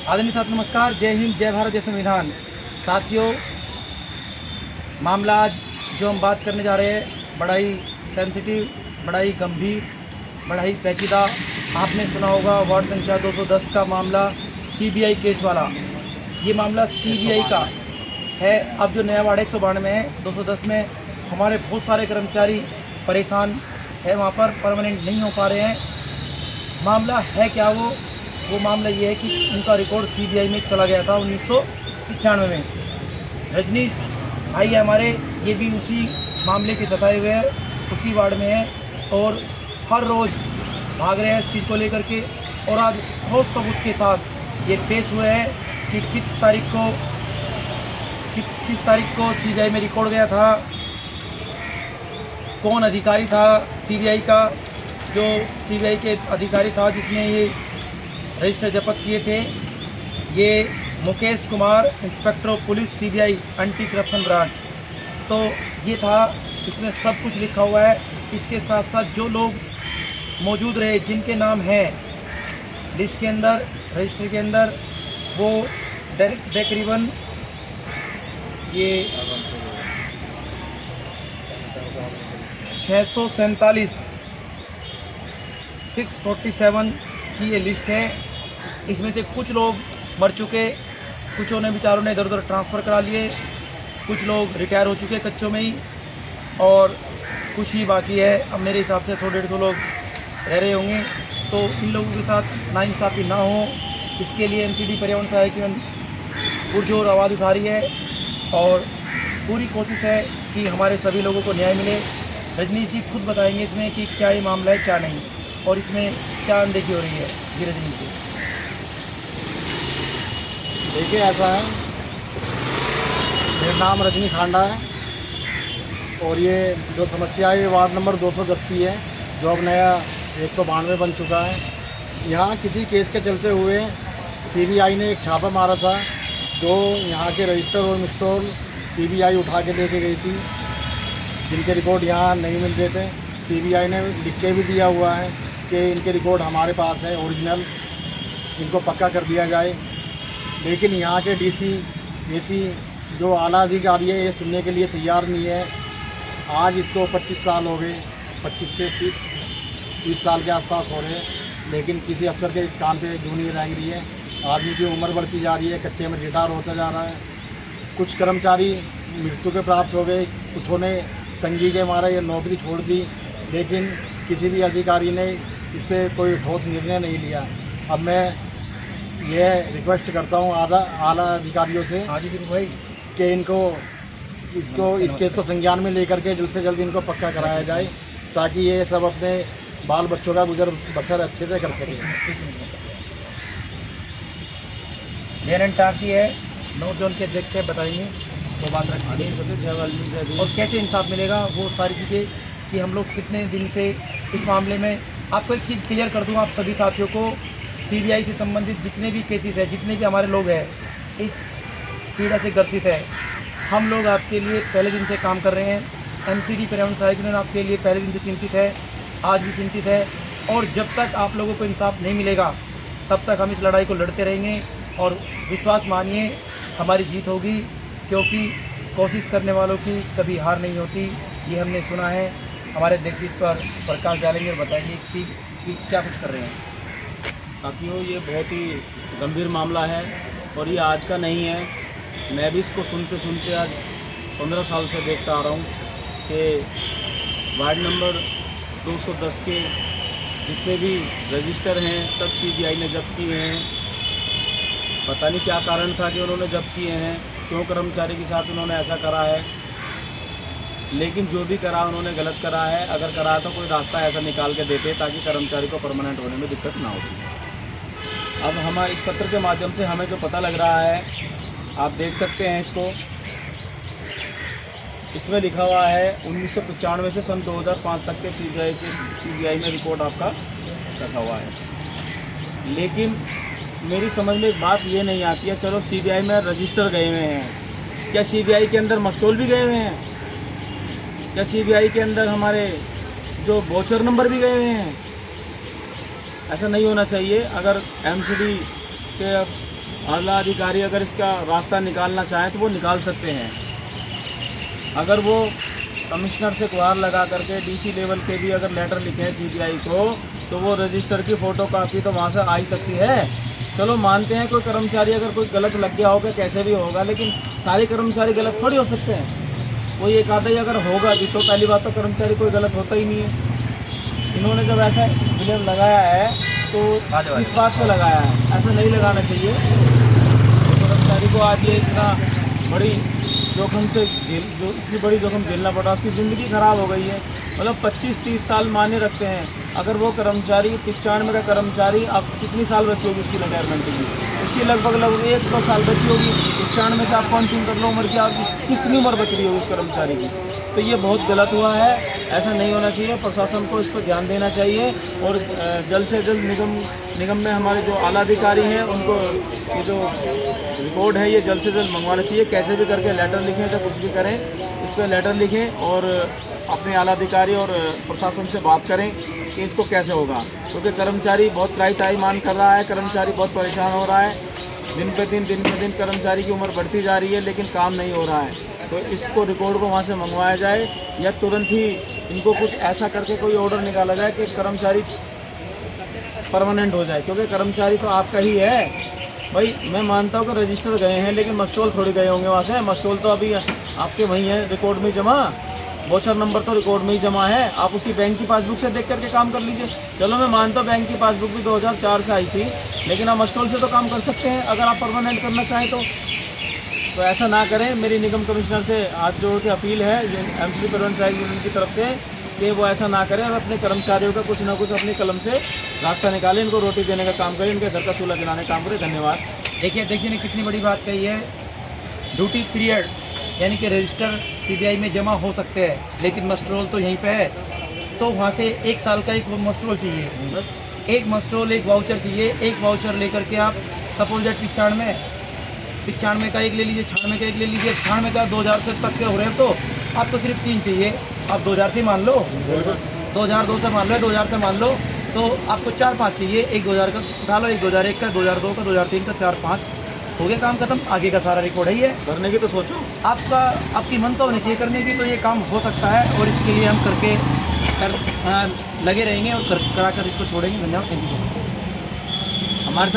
आदरणीय साथियों नमस्कार, जय हिंद, जय भारत, जय संविधान। साथियों, मामला आज जो हम बात करने जा रहे हैं बड़ा ही सेंसिटिव, बड़ा ही गंभीर, बड़ा ही पेचीदा। आपने सुना होगा वार्ड संख्या 210 का मामला, सीबीआई केस वाला। ये मामला सीबीआई का है। अब जो नया वार्ड 192 में है, 210 में हमारे बहुत सारे कर्मचारी परेशान है, वहाँ पर परमानेंट नहीं हो पा रहे हैं। मामला है क्या? वो मामला ये है कि उनका रिकॉर्ड सीबीआई में चला गया था 1995 में। रजनीश भाई है हमारे, ये भी उसी मामले के सताए हुए हैं, उसी वार्ड में है और हर रोज़ भाग रहे हैं इस चीज़ को लेकर के। और आज बहुत सबूत के साथ ये पेश हुए हैं कि किस तारीख को सीबीआई में रिकॉर्ड गया था, कौन अधिकारी था सीबीआई का, जो सीबीआई के अधिकारी था जिसने ये रजिस्टर जब्त किए थे। ये Mukesh Kumar, inspector of police, CBI anti corruption branch. तो ये था, इसमें सब कुछ लिखा हुआ है। इसके साथ साथ जो लोग मौजूद रहे, जिनके नाम हैं लिस्ट के अंदर, रजिस्टर के अंदर, वो तकरीबन ये 647 की ये लिस्ट है। इसमें से कुछ लोग मर चुके, कुछों ने बेचारों ने इधर उधर ट्रांसफ़र करा लिए, कुछ लोग रिटायर हो चुके कच्चों में ही, और कुछ ही बाकी है। अब मेरे हिसाब से 100-150 लोग रह रहे होंगे। तो इन लोगों के साथ नाइंसाफ़ी ना हो, इसके लिए एमसीडी पर्यावरण सहायक पुरजोर आवाज़ उठा रही है और पूरी कोशिश है कि हमारे सभी लोगों को न्याय मिले। रजनीश जी खुद बताएंगे इसमें कि क्या ये मामला है, क्या नहीं, और इसमें क्या अनदेखी हो रही है। जी रजनीश जी। देखिए, ऐसा है, मेरा नाम रजनी खांडा है और ये जो समस्या है ये वार्ड नंबर 210 की है, जो अब नया 192 बन चुका है। यहाँ किसी केस के चलते हुए सीबीआई ने एक छापा मारा था, जो यहाँ के रजिस्टर और मिस्टोल सीबीआई उठा के लेके गई थी, जिनके रिकॉर्ड यहाँ नहीं मिलते थे। सीबीआई ने लिख के भी दिया हुआ है कि इनके रिकॉर्ड हमारे पास है ओरिजिनल, इनको पक्का कर दिया जाए। लेकिन यहाँ के डीसी, एसी, जो आला अधिकारी है, ये सुनने के लिए तैयार नहीं है। आज इसको 25 साल हो गए, 25 से 30 साल के आसपास हो रहे हैं, लेकिन किसी अफसर के कान पे जूं नहीं रह रही है। आदमी की उम्र बढ़ती जा रही है, कच्चे में रिटायर होता जा रहा है। कुछ कर्मचारी मृत्यु के प्राप्त हो गए, कुछों ने तंगी के मारे ये नौकरी छोड़ दी, लेकिन किसी भी अधिकारी ने इस पर कोई ठोस निर्णय नहीं लिया। अब मैं ये रिक्वेस्ट करता हूँ आला अधिकारियों से भाई कि इस केस को संज्ञान में लेकर के जल्द से जल्द इनको पक्का कराया जाए, ताकि ये सब अपने बाल बच्चों का गुजर बसर अच्छे से कर सकें। जयनन टाकी है, नोट जोन के अध्यक्ष है, बताएंगे तो बात रखेंगे और कैसे इंसाफ मिलेगा, वो सारी चीज़ें कि हम लोग कितने दिन से इस मामले में। आपको एक चीज़ क्लियर कर दूं, आप सभी साथियों को, सीबीआई से संबंधित जितने भी केसेस हैं, जितने भी हमारे लोग हैं इस पीड़ा से ग्रसित है, हम लोग आपके लिए पहले दिन से काम कर रहे हैं। एमसीडी पर्यावरण सहायक यूनियन आपके लिए पहले दिन से चिंतित है, आज भी चिंतित है, और जब तक आप लोगों को इंसाफ नहीं मिलेगा तब तक हम इस लड़ाई को लड़ते रहेंगे। और विश्वास मानिए, हमारी जीत होगी, क्योंकि कोशिश करने वालों की कभी हार नहीं होती। ये हमने सुना है। हमारे अध्यक्ष इस पर प्रकाश डालेंगे और बताएंगे कि क्या कुछ कर रहे हैं। साथियों, ये बहुत ही गंभीर मामला है और ये आज का नहीं है। मैं भी इसको सुनते सुनते आज 15 साल से देखता आ रहा हूँ कि वार्ड नंबर 210 के जितने भी रजिस्टर हैं सब सीबीआई ने जब्त किए हैं। पता नहीं क्या कारण था कि उन्होंने जब्त किए हैं, क्यों कर्मचारी के साथ उन्होंने ऐसा करा है, लेकिन जो भी करा उन्होंने गलत करा है। अगर करा तो कोई रास्ता ऐसा निकाल के देते ताकि कर्मचारी को परमानेंट होने में दिक्कत ना होती। अब हम इस पत्र के माध्यम से हमें जो पता लग रहा है, आप देख सकते हैं इसको, इसमें लिखा हुआ है 1995 से सन 2005 तक के सीबीआई में रिकॉर्ड आपका रखा हुआ है। लेकिन मेरी समझ में एक बात ये नहीं आती है, चलो सीबीआई में रजिस्टर गए हुए हैं, क्या सीबीआई के अंदर मस्टोल भी गए हुए हैं? क्या सीबीआई के अंदर हमारे जो वोचर नंबर भी गए हुए हैं? ऐसा नहीं होना चाहिए। अगर एमसीडी के आला अधिकारी अगर इसका रास्ता निकालना चाहें तो वो निकाल सकते हैं। अगर वो कमिश्नर से गुहार लगा करके डीसी लेवल के भी अगर लेटर लिखें सीबीआई को, तो वो रजिस्टर की फ़ोटोकॉपी तो वहाँ से आ ही सकती है। चलो मानते हैं कोई कर्मचारी अगर कोई गलत लग गया होगा, कैसे भी होगा, लेकिन सारे कर्मचारी गलत थोड़ी हो सकते हैं। कोई एक आधा ही अगर होगा भी, तो पहली बात तो कर्मचारी कोई गलत होता ही नहीं है। इन्होंने जब ऐसा ब्लेम लगाया है तो इस बात पे लगाया है, ऐसा नहीं लगाना चाहिए। तो कर्मचारी को आज ये इतना बड़ी जोखिम से जो इतनी बड़ी जोखिम झेलना पड़ा, उसकी ज़िंदगी ख़राब हो गई है। मतलब 25-30 साल माने रखते हैं। अगर वो कर्मचारी 95 का कर्मचारी, अब कितनी साल बची होगी उसकी रिटायरमेंट की? उसकी लगभग 1-2 साल बची होगी। 95 से आप काउंटिंग कर लो उम्र की, आपकी कितनी उम्र बच रही होगी उस कर्मचारी की? तो ये बहुत गलत हुआ है, ऐसा नहीं होना चाहिए। प्रशासन को इस पर ध्यान देना चाहिए और जल्द से जल्द निगम में हमारे जो आला अधिकारी हैं उनको ये जो रिपोर्ट है ये जल्द से जल्द मंगवाना चाहिए। कैसे भी करके लेटर लिखें, तो कुछ भी करें, इस पर लेटर लिखें और अपने आला अधिकारी और प्रशासन से बात करें कि इसको कैसे होगा। क्योंकि कर्मचारी बहुत त्राही मान कर रहा है, कर्मचारी बहुत परेशान हो रहा है। दिन पे दिन कर्मचारी की उम्र बढ़ती जा रही है, लेकिन काम नहीं हो रहा है। तो इसको रिकॉर्ड को वहाँ से मंगवाया जाए या तुरंत ही इनको कुछ ऐसा करके कोई ऑर्डर निकाला जाए कि कर्मचारी परमानेंट हो जाए। क्योंकि कर्मचारी तो आपका ही है भाई। मैं मानता हूँ कि रजिस्टर गए हैं, लेकिन मस्टोल थोड़ी गए होंगे वहाँ से। मस्टोल तो अभी आपके वहीं है रिकॉर्ड में जमा, वोचर नंबर तो रिकॉर्ड में ही जमा है। आप उसकी बैंक की पासबुक से देख करके काम कर लीजिए। चलो मैं मानता हूँ बैंक की पासबुक भी 2004 से आई थी, लेकिन आप मस्टोल से तो काम कर सकते हैं अगर आप परमानेंट करना चाहें तो ऐसा ना करें। मेरी निगम कमिश्नर से हाथ जोड़ के अपील है एमसीडी परिवहन सहायक यूनियन की तरफ से कि वो ऐसा ना करें और अपने कर्मचारियों का कुछ ना कुछ अपनी कलम से रास्ता निकालें, इनको रोटी देने का काम करें, इनके घर का चूल्हा जलाने का काम करें। धन्यवाद। देखिए ने कितनी बड़ी बात कही है। ड्यूटी पीरियड यानी कि रजिस्टर सीबीआई में जमा हो सकते हैं, लेकिन मस्टरोल तो यहीं पे है। तो वहाँ से 1 साल का एक मस्टरोल चाहिए, बस एक मस्टरोल, एक वाउचर चाहिए। एक वाउचर लेकर के आप सपोज दैट 95 का एक ले लीजिए, 96 का एक ले लीजिए। 96 का 2000 से तक के हो रहे हैं तो आपको सिर्फ 3 चाहिए। आप 2000 से मान लो, 2002 से मान लो, 2000 से मान लो, तो आपको 4-5 चाहिए। एक 2000 का डालो, एक 2001 का, 2002 का, 2003 का, 4-5 हो गया काम खत्म। आगे का सारा रिकॉर्ड है ही है। करने की तो सोचो, आपकी मनसा होनी चाहिए करने की, तो ये काम हो सकता है और इसके लिए हम लगे रहेंगे और करा कर इसको छोड़ेंगे। धन्यवाद। Thank you. हमारे साथ